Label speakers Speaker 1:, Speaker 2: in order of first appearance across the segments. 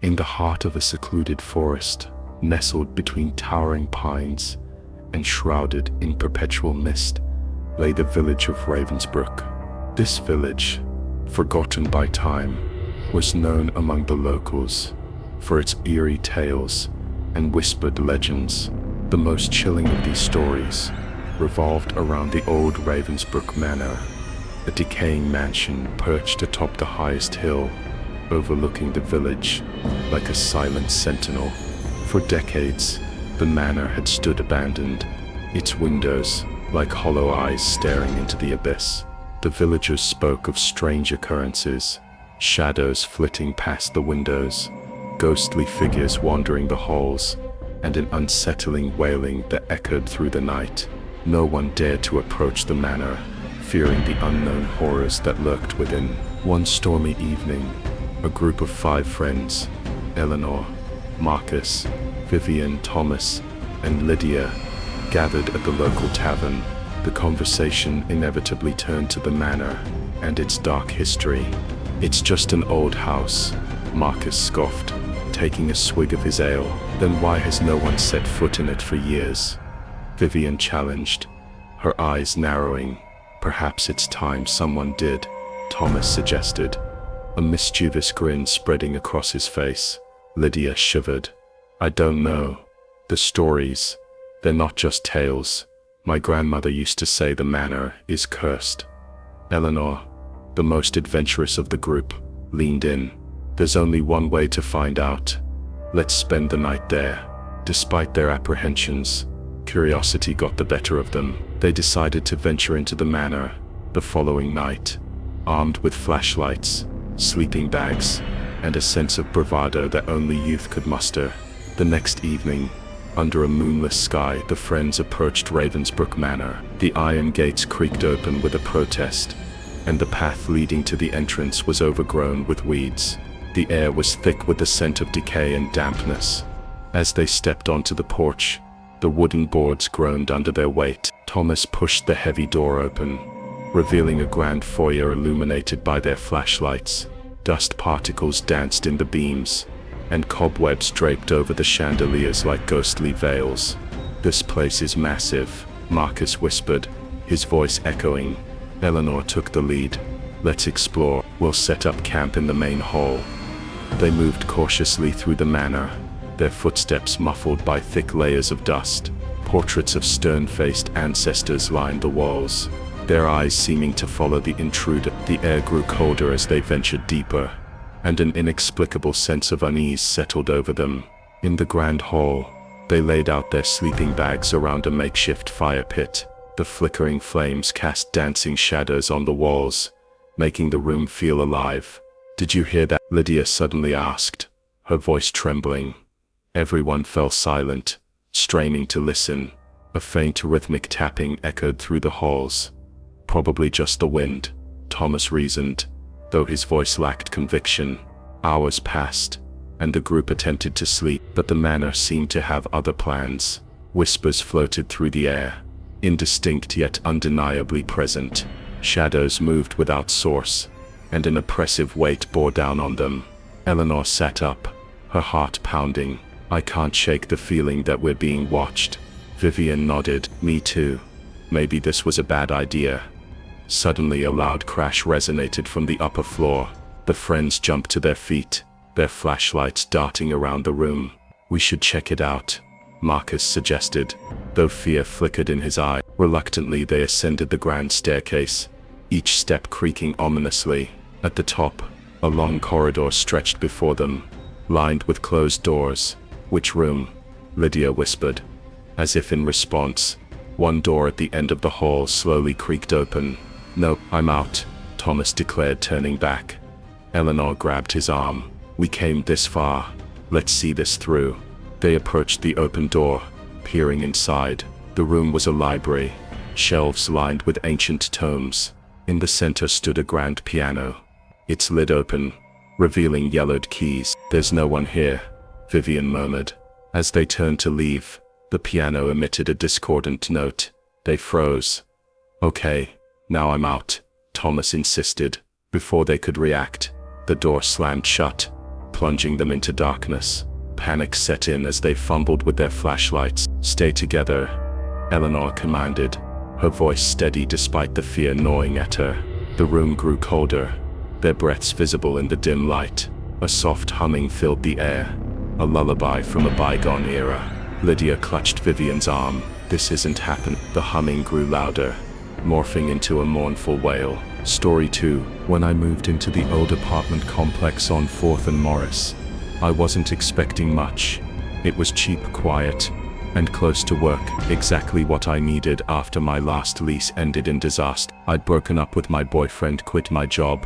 Speaker 1: In the heart of a secluded forest, nestled between towering pines and shrouded in perpetual mist, lay the village of Ravensbrook. This village, forgotten by time, was known among the locals for its eerie tales and whispered legends. The most chilling of these stories revolved around the old Ravensbrook Manor, a decaying mansion perched atop the highest hill, overlooking the village like a silent sentinel. For decades, the manor had stood abandoned, its windows like hollow eyes staring into the abyss. The villagers spoke of strange occurrences, shadows flitting past the windows, ghostly figures wandering the halls, and an unsettling wailing that echoed through the night. No one dared to approach the manor, fearing the unknown horrors that lurked within. One stormy evening, a group of 5 friends, Eleanor, Marcus, Vivian, Thomas, and Lydia, gathered at the local tavern. The conversation inevitably turned to the manor and its dark history. "It's just an old house," Marcus scoffed, taking a swig of his ale. "Then why has no one set foot in it for years?" Vivian challenged, her eyes narrowing. "Perhaps it's time someone did," Thomas suggested, a mischievous grin spreading across his face. Lydia shivered. "I don't know. The stories, they're not just tales. My grandmother used to say the manor is cursed." Eleanor, the most adventurous of the group, leaned in. "There's only one way to find out. Let's spend the night there." Despite their apprehensions, curiosity got the better of them. They decided to venture into the manor the following night, armed with flashlights, sleeping bags, and a sense of bravado that only youth could muster. The next evening, under a moonless sky, the friends approached Ravensbrook Manor. The iron gates creaked open with a protest, and the path leading to the entrance was overgrown with weeds. The air was thick with the scent of decay and dampness. As they stepped onto the porch, the wooden boards groaned under their weight. Thomas pushed the heavy door open, revealing a grand foyer illuminated by their flashlights. Dust particles danced in the beams, and cobwebs draped over the chandeliers like ghostly veils. "This place is massive," Marcus whispered, his voice echoing. Eleanor took the lead. "Let's explore. We'll set up camp in the main hall." They moved cautiously through the manor, their footsteps muffled by thick layers of dust. Portraits of stern-faced ancestors lined the walls, their eyes seeming to follow the intruder. The air grew colder as they ventured deeper, and an inexplicable sense of unease settled over them. In the grand hall, they laid out their sleeping bags around a makeshift fire pit. The flickering flames cast dancing shadows on the walls, making the room feel alive. "Did you hear that?" Lydia suddenly asked, her voice trembling. Everyone fell silent, straining to listen. A faint rhythmic tapping echoed through the halls. "Probably just the wind," Thomas reasoned, though his voice lacked conviction. Hours passed, and the group attempted to sleep, but the manor seemed to have other plans. Whispers floated through the air, indistinct yet undeniably present. Shadows moved without source, and an oppressive weight bore down on them. Eleanor sat up, her heart pounding. "I can't shake the feeling that we're being watched." Vivian nodded. "Me too. Maybe this was a bad idea." Suddenly a loud crash resonated from the upper floor. The friends jumped to their feet, their flashlights darting around the room. "We should check it out," Marcus suggested, though fear flickered in his eye. Reluctantly they ascended the grand staircase, each step creaking ominously. At the top, a long corridor stretched before them, lined with closed doors. "Which room?" Lydia whispered. As if in response, one door at the end of the hall slowly creaked open. "No, I'm out," Thomas declared, turning back. Eleanor grabbed his arm. "We came this far. Let's see this through." They approached the open door, peering inside. The room was a library, shelves lined with ancient tomes. In the center stood a grand piano, its lid open, revealing yellowed keys. "There's no one here," Vivian murmured. As they turned to leave, the piano emitted a discordant note. They froze. "Okay, now I'm out," Thomas insisted. Before they could react, the door slammed shut, plunging them into darkness. Panic set in as they fumbled with their flashlights. "Stay together," Eleanor commanded, her voice steady despite the fear gnawing at her. The room grew colder, their breaths visible in the dim light. A soft humming filled the air, a lullaby from a bygone era. Lydia clutched Vivian's arm. "This isn't happening." The humming grew louder, morphing into a mournful wail. Story 2. When I moved into the old apartment complex on 4th and Morris, I wasn't expecting much. It was cheap, quiet, and close to work, exactly what I needed after my last lease ended in disaster. I'd broken up with my boyfriend, quit my job,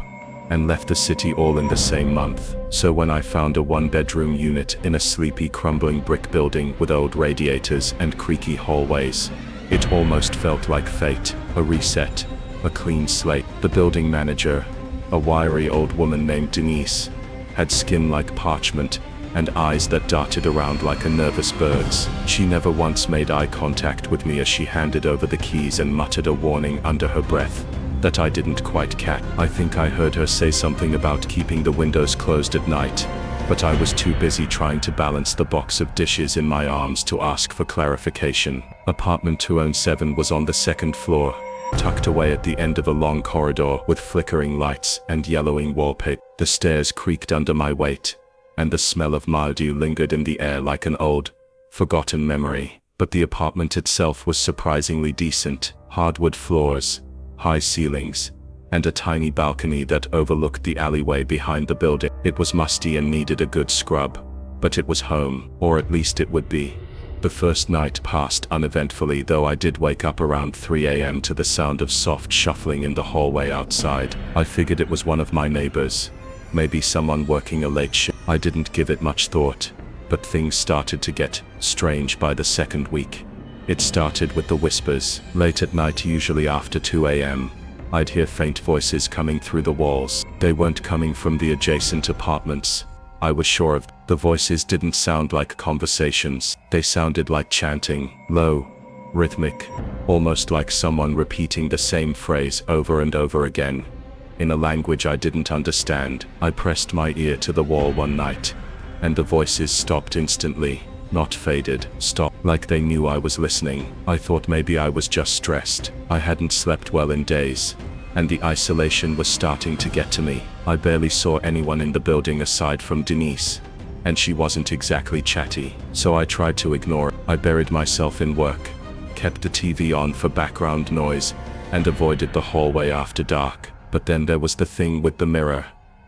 Speaker 1: and left the city all in the same month. So when I found a one-bedroom unit in a sleepy, crumbling brick building with old radiators and creaky hallways, it almost felt like fate, a reset, a clean slate. The building manager, a wiry old woman named Denise, had skin like parchment and eyes that darted around like a nervous bird's. She never once made eye contact with me as she handed over the keys and muttered a warning under her breath that I didn't quite catch. I think I heard her say something about keeping the windows closed at night, but I was too busy trying to balance the box of dishes in my arms to ask for clarification. Apartment 207 was on the second floor, tucked away at the end of a long corridor with flickering lights and yellowing wallpaper. The stairs creaked under my weight, and the smell of mildew lingered in the air like an old, forgotten memory. But the apartment itself was surprisingly decent. Hardwood floors, high ceilings, and a tiny balcony that overlooked the alleyway behind the building. It was musty and needed a good scrub, but it was home, or at least it would be. The first night passed uneventfully, though I did wake up around 3 a.m. to the sound of soft shuffling in the hallway outside. I figured it was one of my neighbors, maybe someone working a late shift. I didn't give it much thought, but things started to get strange by the second week. It started with the whispers. Late at night, usually after 2 a.m., I'd hear faint voices coming through the walls. They weren't coming from the adjacent apartments, I was sure of. The voices didn't sound like conversations. They sounded like chanting, low, rhythmic, almost like someone repeating the same phrase over and over again, in a language I didn't understand. I pressed my ear to the wall one night, and the voices stopped instantly. Not faded, stopped, like they knew I was listening. I thought maybe I was just stressed. I hadn't slept well in days, and the isolation was starting to get to me. I barely saw anyone in the building aside from Denise, and she wasn't exactly chatty, so I tried to ignore it. I buried myself in work, kept the TV on for background noise, and avoided the hallway after dark. But then there was the thing with the mirror.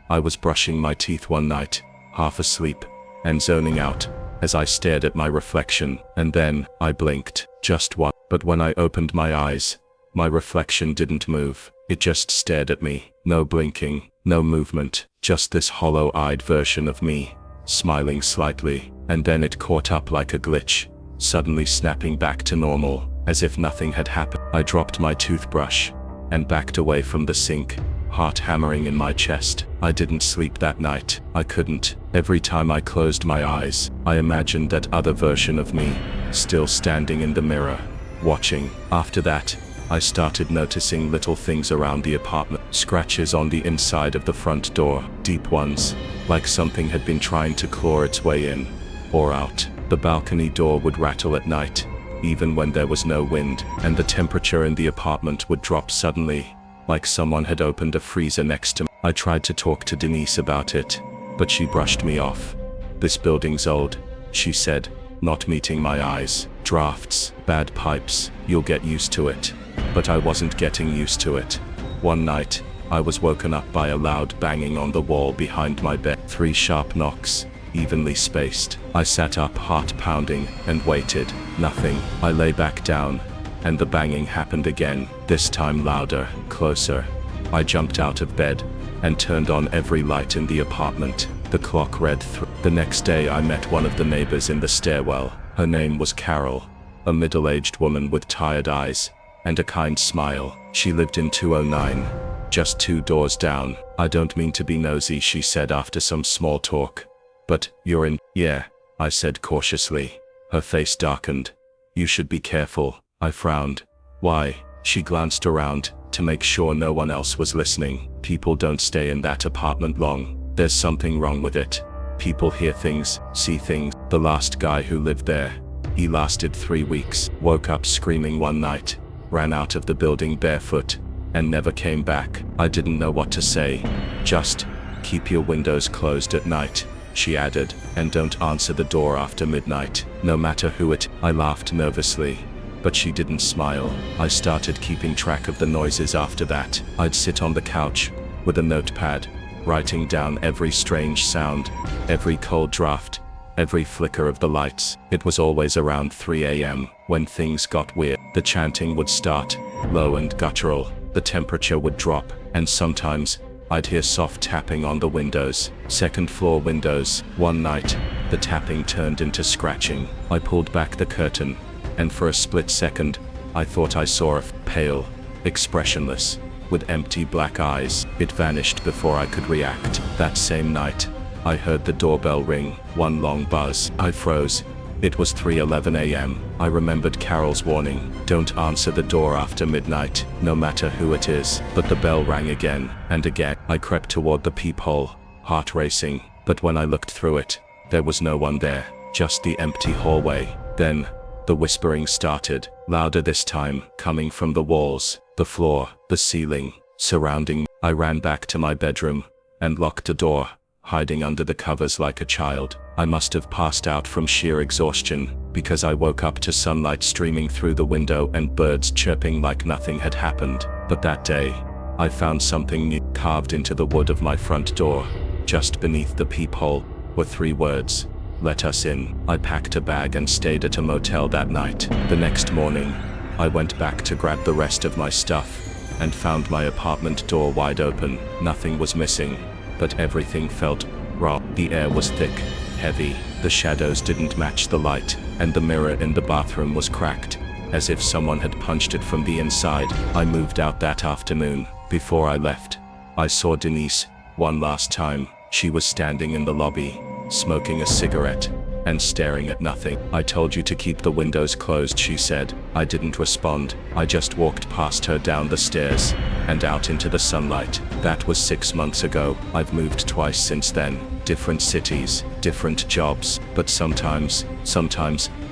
Speaker 1: I was brushing my teeth one night, half asleep, and zoning out, as I stared at my reflection, and then I blinked, just once. But when I opened my eyes, my reflection didn't move. It just stared at me. No blinking, no movement, just this hollow-eyed version of me, smiling slightly. And then it caught up like a glitch, suddenly snapping back to normal, as if nothing had happened. I dropped my toothbrush and backed away from the sink, heart hammering in my chest. I didn't sleep that night. I couldn't. Every time I closed my eyes, I imagined that other version of me, still standing in the mirror, watching. After that, I started noticing little things around the apartment. Scratches on the inside of the front door, deep ones, like something had been trying to claw its way in, or out. The balcony door would rattle at night, even when there was no wind, and the temperature in the apartment would drop suddenly, like someone had opened a freezer next to me. I tried to talk to Denise about it, but she brushed me off. "This building's old," she said, not meeting my eyes. "Drafts, bad pipes, you'll get used to it." But I wasn't getting used to it. One night, I was woken up by a loud banging on the wall behind my bed. 3 sharp knocks, evenly spaced. I sat up, heart pounding, and waited. Nothing. I lay back down, and the banging happened again, this time louder, closer. I jumped out of bed and turned on every light in the apartment. The clock read 3. The next day I met one of the neighbors in the stairwell. Her name was Carol, a middle-aged woman with tired eyes and a kind smile. She lived in 209, just 2 doors down. "I don't mean to be nosy," she said after some small talk, "but you're in." "Yeah," I said cautiously. Her face darkened. "You should be careful." I frowned. "Why?" She glanced around to make sure no one else was listening. "People don't stay in that apartment long. There's something wrong with it. People hear things, see things. The last guy who lived there, he lasted 3 weeks. Woke up screaming one night, ran out of the building barefoot, and never came back. I didn't know what to say. Just keep your windows closed at night, she added, and don't answer the door after midnight, no matter who it. I laughed nervously, but she didn't smile. I started keeping track of the noises after that. I'd sit on the couch with a notepad, writing down every strange sound, every cold draft, every flicker of the lights. It was always around 3 a.m. when things got weird. The chanting would start, low and guttural, the temperature would drop, and sometimes I'd hear soft tapping on the windows, second floor windows. One night, the tapping turned into scratching. I pulled back the curtain, and for a split second, I thought I saw a pale, expressionless, with empty black eyes. It vanished before I could react. That same night, I heard the doorbell ring, one long buzz. I froze. It was 3:11 a.m. I remembered Carol's warning, don't answer the door after midnight, no matter who it is. But the bell rang again, and again. I crept toward the peephole, heart racing, but when I looked through it, there was no one there, just the empty hallway. Then, the whispering started, louder this time, coming from the walls, the floor, the ceiling, surrounding me. I ran back to my bedroom, and locked the door, hiding under the covers like a child. I must have passed out from sheer exhaustion, because I woke up to sunlight streaming through the window and birds chirping like nothing had happened. But that day, I found something new. Carved into the wood of my front door, just beneath the peephole, were 3 words: let us in. I packed a bag and stayed at a motel that night. The next morning, I went back to grab the rest of my stuff, and found my apartment door wide open. Nothing was missing, but everything felt wrong. The air was thick, heavy, the shadows didn't match the light, and the mirror in the bathroom was cracked, as if someone had punched it from the inside. I moved out that afternoon. Before I left, I saw Denise one last time. She was standing in the lobby, smoking a cigarette, and staring at nothing. I told you to keep the windows closed, she said. I didn't respond. I just walked past her down the stairs, and out into the sunlight. That was 6 months ago. I've moved twice since then. Different cities, different jobs, but sometimes,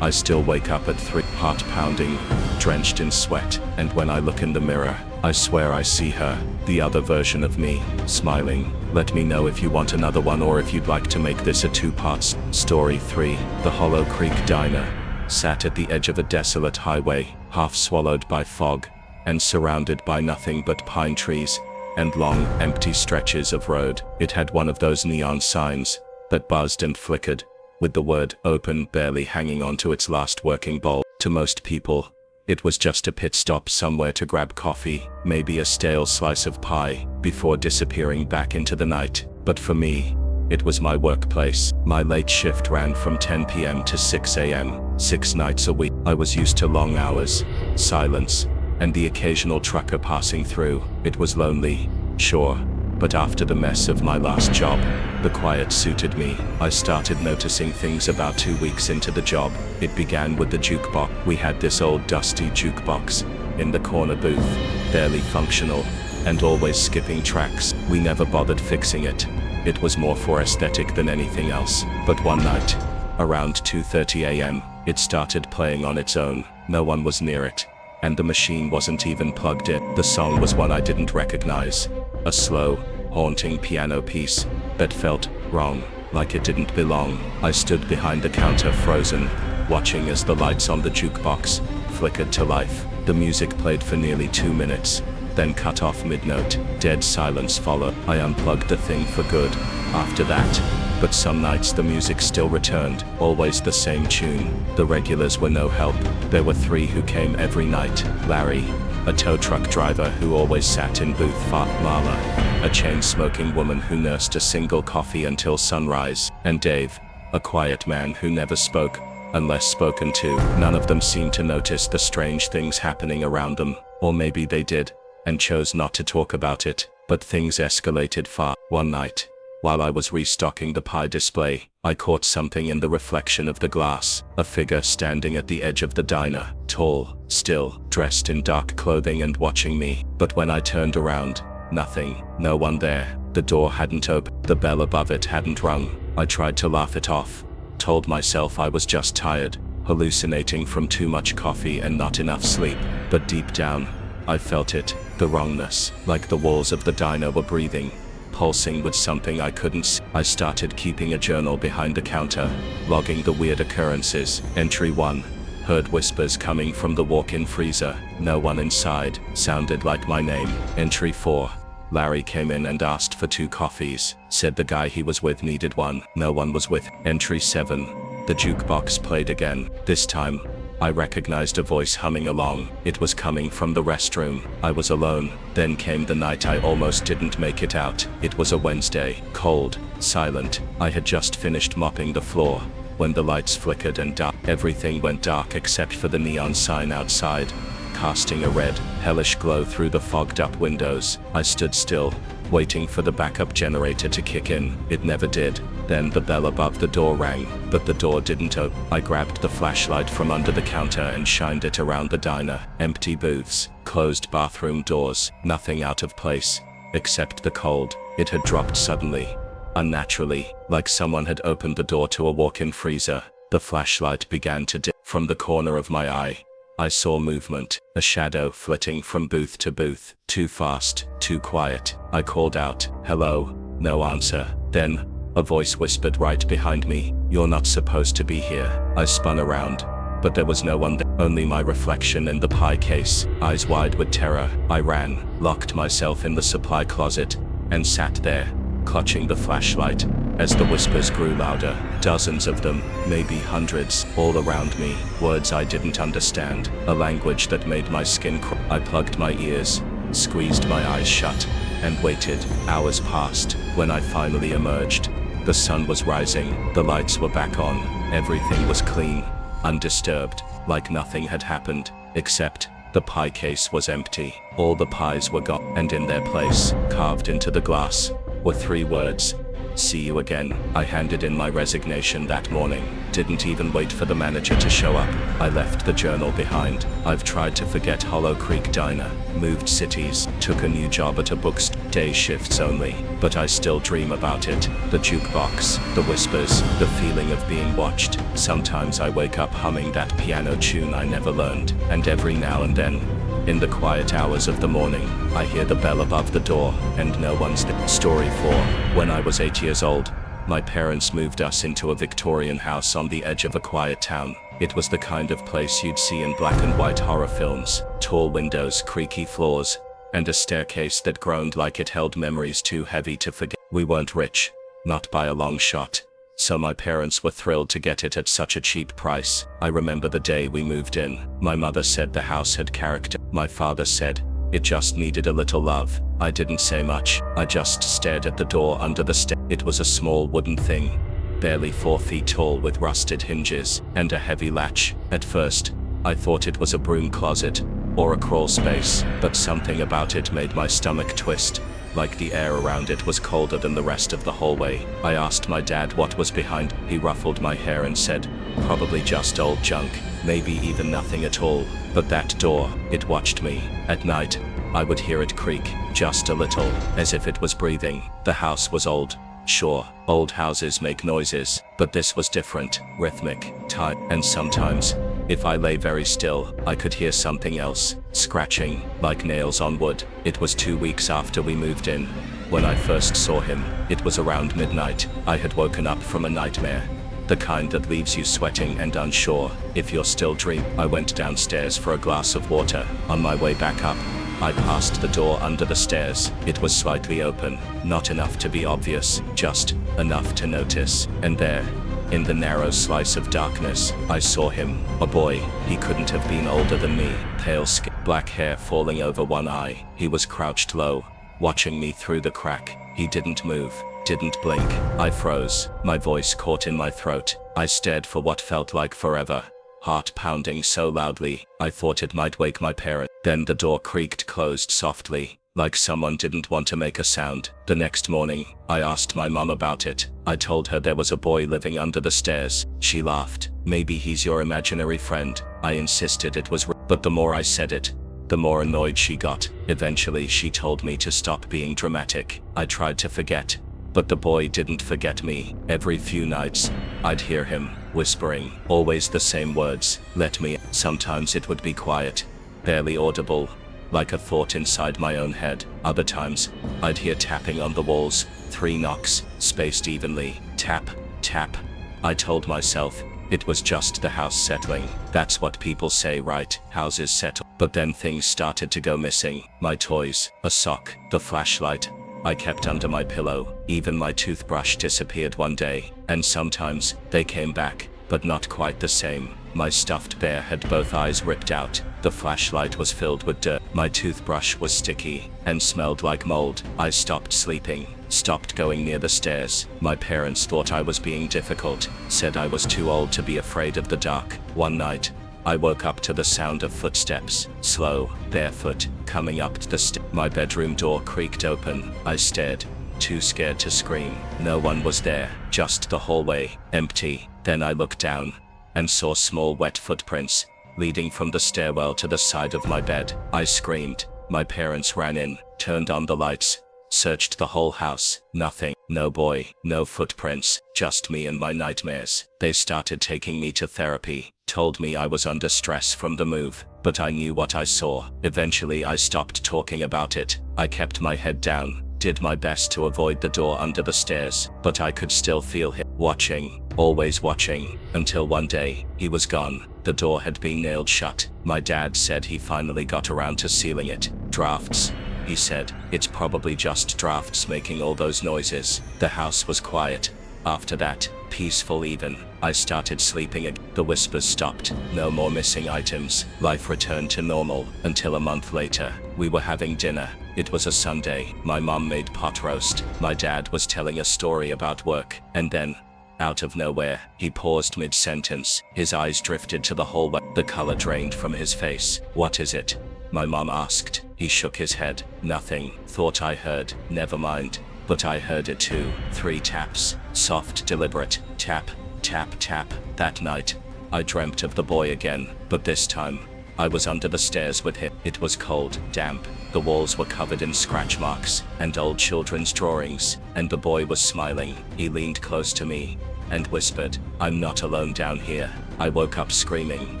Speaker 1: I still wake up at 3, heart pounding, drenched in sweat, and when I look in the mirror, I swear I see her, the other version of me, smiling. Let me know if you want another one or if you'd like to make this a 2-part story. 3. The Hollow Creek Diner sat at the edge of a desolate highway, half swallowed by fog, and surrounded by nothing but pine trees and long, empty stretches of road. It had one of those neon signs that buzzed and flickered, with the word open barely hanging onto its last working bulb. To most people, it was just a pit stop somewhere to grab coffee, maybe a stale slice of pie, before disappearing back into the night. But for me, it was my workplace. My late shift ran from 10 p.m. to 6 a.m., 6 nights a week. I was used to long hours, silence, and the occasional trucker passing through. It was lonely, sure, but after the mess of my last job, the quiet suited me. I started noticing things about 2 weeks into the job. It began with the jukebox. We had this old dusty jukebox in the corner booth, barely functional, and always skipping tracks. We never bothered fixing it. It was more for aesthetic than anything else. But one night, around 2:30 a.m., it started playing on its own. No one was near it, and the machine wasn't even plugged in. The song was one I didn't recognize. A slow, haunting piano piece that felt wrong, like it didn't belong. I stood behind the counter frozen, watching as the lights on the jukebox flickered to life. The music played for nearly 2 minutes, then cut off mid-note. Dead silence followed. I unplugged the thing for good after that, but some nights the music still returned, always the same tune. The regulars were no help. There were 3 who came every night: Larry, a tow truck driver who always sat in booth 5, Marla, a chain-smoking woman who nursed a single coffee until sunrise, and Dave, a quiet man who never spoke, unless spoken to. None of them seemed to notice the strange things happening around them, or maybe they did, and chose not to talk about it. But things escalated far. One night, while I was restocking the pie display, I caught something in the reflection of the glass. A figure standing at the edge of the diner, tall, still, dressed in dark clothing and watching me. But when I turned around, nothing, no one there. The door hadn't opened, the bell above it hadn't rung,
Speaker 2: I tried to laugh it off, told myself I was just tired, hallucinating from too much coffee and not enough sleep. But deep down, I felt it, the wrongness, like the walls of the diner were breathing, pulsing with something I couldn't see. I started keeping a journal behind the counter, logging the weird occurrences. Entry 1. Heard whispers coming from the walk-in freezer. No one inside. Sounded like my name. Entry 4. Larry came in and asked for 2 coffees. Said the guy he was with needed one. No one was with. Entry 7. The jukebox played again. This time, I recognized a voice humming along. It was coming from the restroom. I was alone. Then came the night I almost didn't make it out. It was a Wednesday. Cold. Silent. I had just finished mopping the floor when the lights flickered and dark. Everything went dark except for the neon sign outside, casting a red, hellish glow through the fogged-up windows. I stood still, waiting for the backup generator to kick in. It never did. Then the bell above the door rang, but the door didn't open. I grabbed the flashlight from under the counter and shined it around the diner. Empty booths, closed bathroom doors, nothing out of place, except the cold. It had dropped suddenly, unnaturally, like someone had opened the door to a walk-in freezer. The flashlight began to dim. From the corner of my eye, I saw movement, a shadow flitting from booth to booth. Too fast, too quiet. I called out, "Hello?" No answer. Then, a voice whispered right behind me, "You're not supposed to be here." I spun around, but there was no one there, only my reflection in the pie case. Eyes wide with terror, I ran, locked myself in the supply closet, and sat there, clutching the flashlight, as the whispers grew louder. Dozens of them, maybe hundreds, all around me. Words I didn't understand, a language that made my skin crawl. I plugged my ears, squeezed my eyes shut, and waited. Hours passed. When I finally emerged, the sun was rising, the lights were back on, everything was clean, undisturbed, like nothing had happened, except the pie case was empty. All the pies were gone, and in their place, carved into the glass, were 3 words: "See you again." I handed in my resignation that morning, didn't even wait for the manager to show up. I left the journal behind. I've tried to forget Hollow Creek Diner, moved cities, took a new job at a bookstore, day shifts only, but I still dream about it. The jukebox, the whispers, the feeling of being watched. Sometimes I wake up humming that piano tune I never learned, and every now and then, in the quiet hours of the morning, I hear the bell above the door, and no one's there. Story 4. When I was 8 years old, my parents moved us into a Victorian house on the edge of a quiet town. It was the kind of place you'd see in black and white horror films. Tall windows, creaky floors, and a staircase that groaned like it held memories too heavy to forget. We weren't rich, not by a long shot, so my parents were thrilled to get it at such a cheap price. I remember the day we moved in. My mother said the house had character. My father said it just needed a little love. I didn't say much. I just stared at the door under the stairs. It was a small wooden thing, barely 4 feet tall, with rusted hinges and a heavy latch. At first, I thought it was a broom closet or a crawl space, but something about it made my stomach twist, like the air around it was colder than the rest of the hallway. I asked my dad what was behind. He ruffled my hair and said, "Probably just old junk, maybe even nothing at all." But that door, it watched me. At night, I would hear it creak, just a little, as if it was breathing. The house was old. Sure, old houses make noises, but this was different, rhythmic, tight, and sometimes, if I lay very still, I could hear something else, scratching, like nails on wood. It was 2 weeks after we moved in. When I first saw him, it was around midnight. I had woken up from a nightmare, the kind that leaves you sweating and unsure if you're still dreaming. I went downstairs for a glass of water. On my way back up, I passed the door under the stairs. It was slightly open, not enough to be obvious, just enough to notice. And there, in the narrow slice of darkness, I saw him. A boy. He couldn't have been older than me. Pale skin, black hair falling over one eye. He was crouched low, watching me through the crack. He didn't move, didn't blink. I froze, my voice caught in my throat. I stared for what felt like forever, heart pounding so loudly, I thought it might wake my parents. Then the door creaked closed softly, like someone didn't want to make a sound. The next morning, I asked my mom about it. I told her there was a boy living under the stairs. She laughed. "Maybe he's your imaginary friend." I insisted it was but the more I said it, the more annoyed she got. Eventually she told me to stop being dramatic. I tried to forget, But the boy didn't forget me. Every few nights, I'd hear him whispering, always the same words, "Let me." Sometimes it would be quiet, barely audible, like a thought inside my own head. Other times, I'd hear tapping on the walls, 3 knocks, spaced evenly, tap, tap. I told myself, it was just the house settling. That's what people say, right? Houses settle. But then things started to go missing. My toys, a sock, the flashlight I kept under my pillow, even my toothbrush disappeared one day, and sometimes they came back, but not quite the same. My stuffed bear had both eyes ripped out, the flashlight was filled with dirt, my toothbrush was sticky and smelled like mold. I stopped sleeping, stopped going near the stairs. My parents thought I was being difficult, said I was too old to be afraid of the dark. One night, I woke up to the sound of footsteps, slow, barefoot, coming up the stairs. My bedroom door creaked open. I stared, too scared to scream. No one was there, just the hallway, empty. Then I looked down and saw small wet footprints leading from the stairwell to the side of my bed. I screamed. My parents ran in, turned on the lights, searched the whole house. Nothing. No boy, no footprints, just me and my nightmares. They started taking me to therapy, told me I was under stress from the move, but I knew what I saw. Eventually I stopped talking about it. I kept my head down, did my best to avoid the door under the stairs, but I could still feel him watching, always watching, until one day, he was gone. The door had been nailed shut. My dad said he finally got around to sealing it. Drafts, he said. It's probably just drafts making all those noises. The house was quiet. After that, peaceful even. I started sleeping again. The whispers stopped. No more missing items. Life returned to normal, until a month later. We were having dinner. It was a Sunday. My mom made pot roast. My dad was telling a story about work, and then, out of nowhere, he paused mid-sentence. His eyes drifted to the hallway. The color drained from his face. "What is it?" my mom asked. He shook his head. "Nothing." Thought I heard. Never mind. But I heard it too. 3 taps. Soft, deliberate. Tap, tap, tap. That night, I dreamt of the boy again, but this time, I was under the stairs with him. It was cold, damp. The walls were covered in scratch marks and old children's drawings, and the boy was smiling. He leaned close to me and whispered, "I'm not alone down here." I woke up screaming.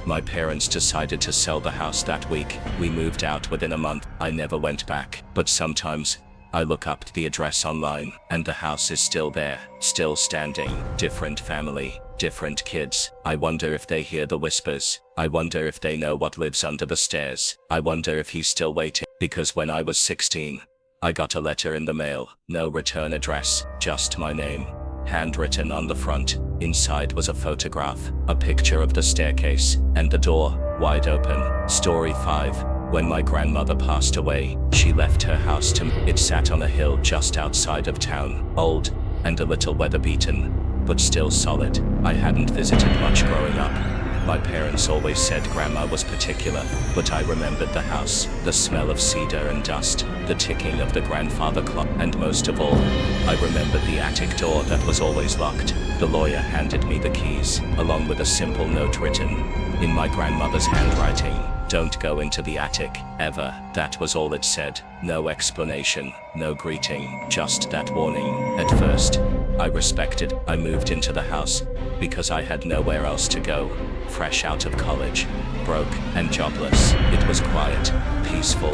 Speaker 2: My parents decided to sell the house that week. We moved out within a month. I never went back, but sometimes I look up the address online, and the house is still there, still standing. Different family, different kids. I wonder if they hear the whispers. I wonder if they know what lives under the stairs. I wonder if he's still waiting. Because when I was 16, I got a letter in the mail. No return address, just my name, handwritten on the front. Inside was a photograph, a picture of the staircase, and the door, wide open. Story 5. When my grandmother passed away, she left her house to me. It sat on a hill just outside of town, old and a little weather-beaten, but still solid. I hadn't visited much growing up. My parents always said Grandma was particular, but I remembered the house, the smell of cedar and dust, the ticking of the grandfather clock, and most of all, I remembered the attic door that was always locked. The lawyer handed me the keys, along with a simple note written in my grandmother's handwriting. "Don't go into the attic, ever." That was all it said. No explanation, no greeting, just that warning. At first, I respected. I moved into the house because I had nowhere else to go. Fresh out of college, broke and jobless. It was quiet, peaceful,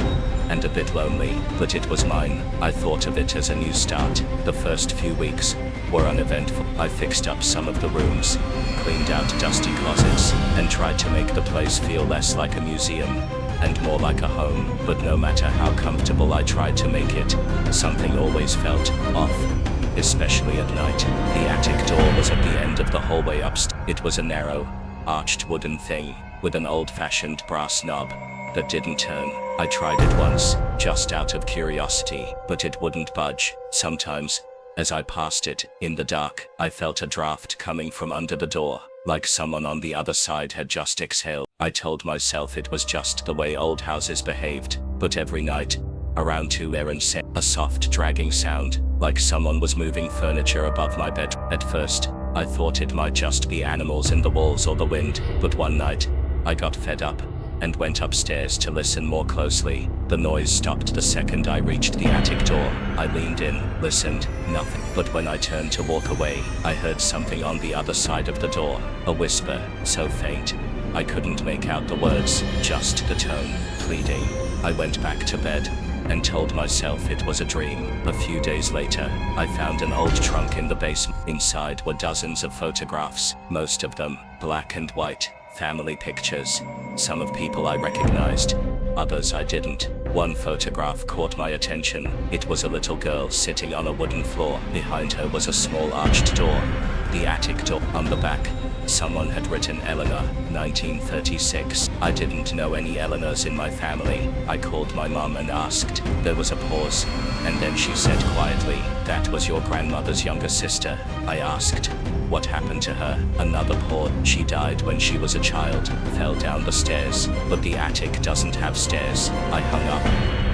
Speaker 2: and a bit lonely, but it was mine. I thought of it as a new start. The first few weeks were uneventful. I fixed up some of the rooms, cleaned out dusty closets, and tried to make the place feel less like a museum and more like a home. But no matter how comfortable I tried to make it, something always felt off, especially at night. The attic door was at the end of the hallway upstairs. It was a narrow, arched wooden thing with an old-fashioned brass knob that didn't turn. I tried it once, just out of curiosity, but it wouldn't budge. Sometimes, as I passed it, in the dark, I felt a draft coming from under the door, like someone on the other side had just exhaled. I told myself it was just the way old houses behaved, but every night, around 2 a.m. a soft dragging sound, like someone was moving furniture above my bed. At first, I thought it might just be animals in the walls or the wind, but one night, I got fed up and went upstairs to listen more closely. The noise stopped the second I reached the attic door. I leaned in, listened, nothing. But when I turned to walk away, I heard something on the other side of the door, a whisper, so faint I couldn't make out the words, just the tone, pleading. I went back to bed and told myself it was a dream. A few days later, I found an old trunk in the basement. Inside were dozens of photographs, most of them black and white, family pictures, some of people I recognized, others I didn't. One photograph caught my attention. It was a little girl sitting on a wooden floor. Behind her was a small arched door, the attic door. On the back, someone had written Eleanor, 1936. I didn't know any Eleanors in my family. I called my mom and asked. There was a pause, and then she said quietly, "That was your grandmother's younger sister." I asked, "What happened to her?" Another pause. "She died when she was a child, fell down the stairs, but the attic doesn't have stairs." I hung up,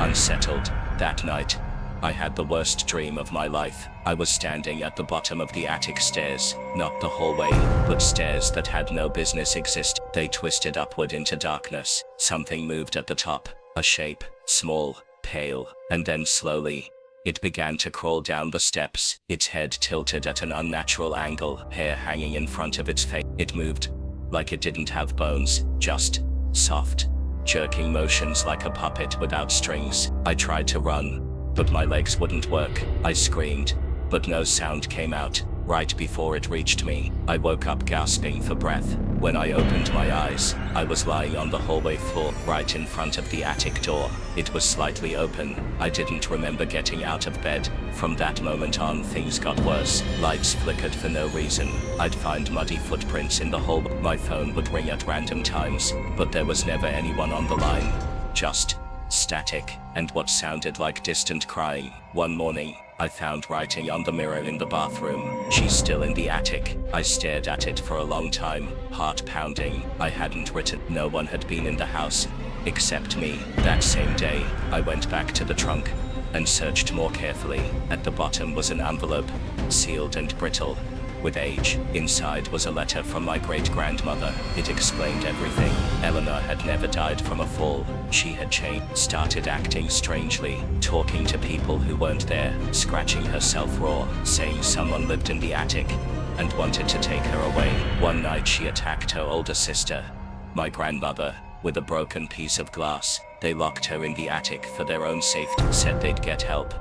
Speaker 2: unsettled. That night, I had the worst dream of my life. I was standing at the bottom of the attic stairs, not the hallway, but stairs that had no business existing. They twisted upward into darkness. Something moved at the top, a shape, small, pale, and then slowly, it began to crawl down the steps, its head tilted at an unnatural angle, hair hanging in front of its face. It moved like it didn't have bones, just soft, jerking motions like a puppet without strings. I tried to run, but my legs wouldn't work. I screamed, but no sound came out. Right before it reached me, I woke up gasping for breath. When I opened my eyes, I was lying on the hallway floor, right in front of the attic door. It was slightly open. I didn't remember getting out of bed. From that moment on, things got worse. Lights flickered for no reason. I'd find muddy footprints in the hallway. My phone would ring at random times, but there was never anyone on the line. Just static, and what sounded like distant crying. One morning, I found writing on the mirror in the bathroom. "She's still in the attic." I stared at it for a long time, heart pounding. I hadn't written. No one had been in the house, except me. That same day, I went back to the trunk and searched more carefully. At the bottom was an envelope, sealed and brittle, with age. Inside was a letter from my great-grandmother. It explained everything. Eleanor had never died from a fall. She had changed, started acting strangely, talking to people who weren't there, scratching herself raw, saying someone lived in the attic and wanted to take her away. One night she attacked her older sister, my grandmother, with a broken piece of glass. They locked her in the attic for their own safety, said they'd get help,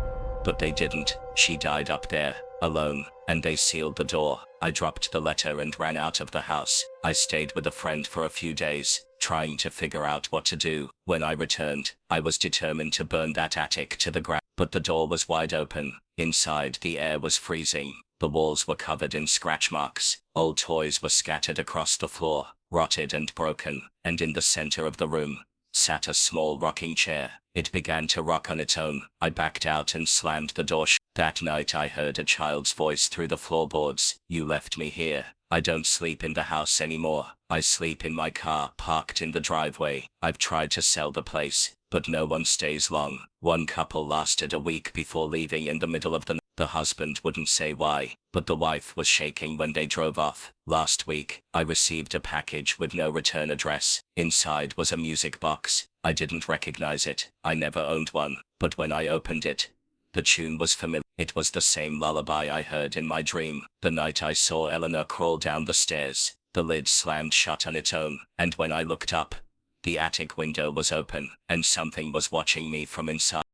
Speaker 2: but they didn't. She died up there, alone, and they sealed the door. I dropped the letter and ran out of the house. I stayed with a friend for a few days, trying to figure out what to do. When I returned, I was determined to burn that attic to the ground. But the door was wide open. Inside, the air was freezing. The walls were covered in scratch marks. Old toys were scattered across the floor, rotted and broken. And in the center of the room sat a small rocking chair. It began to rock on its own. I backed out and slammed the door shut. That night I heard a child's voice through the floorboards. "You left me here. I don't sleep in the house anymore. I sleep in my car parked in the driveway. I've tried to sell the place, but no one stays long." One couple lasted a week before leaving in the middle of the night. The husband wouldn't say why, but the wife was shaking when they drove off. Last week, I received a package with no return address. Inside was a music box. I didn't recognize it. I never owned one, but when I opened it, the tune was familiar. It was the same lullaby I heard in my dream. The night I saw Eleanor crawl down the stairs, the lid slammed shut on its own, and when I looked up, the attic window was open, and something was watching me from inside.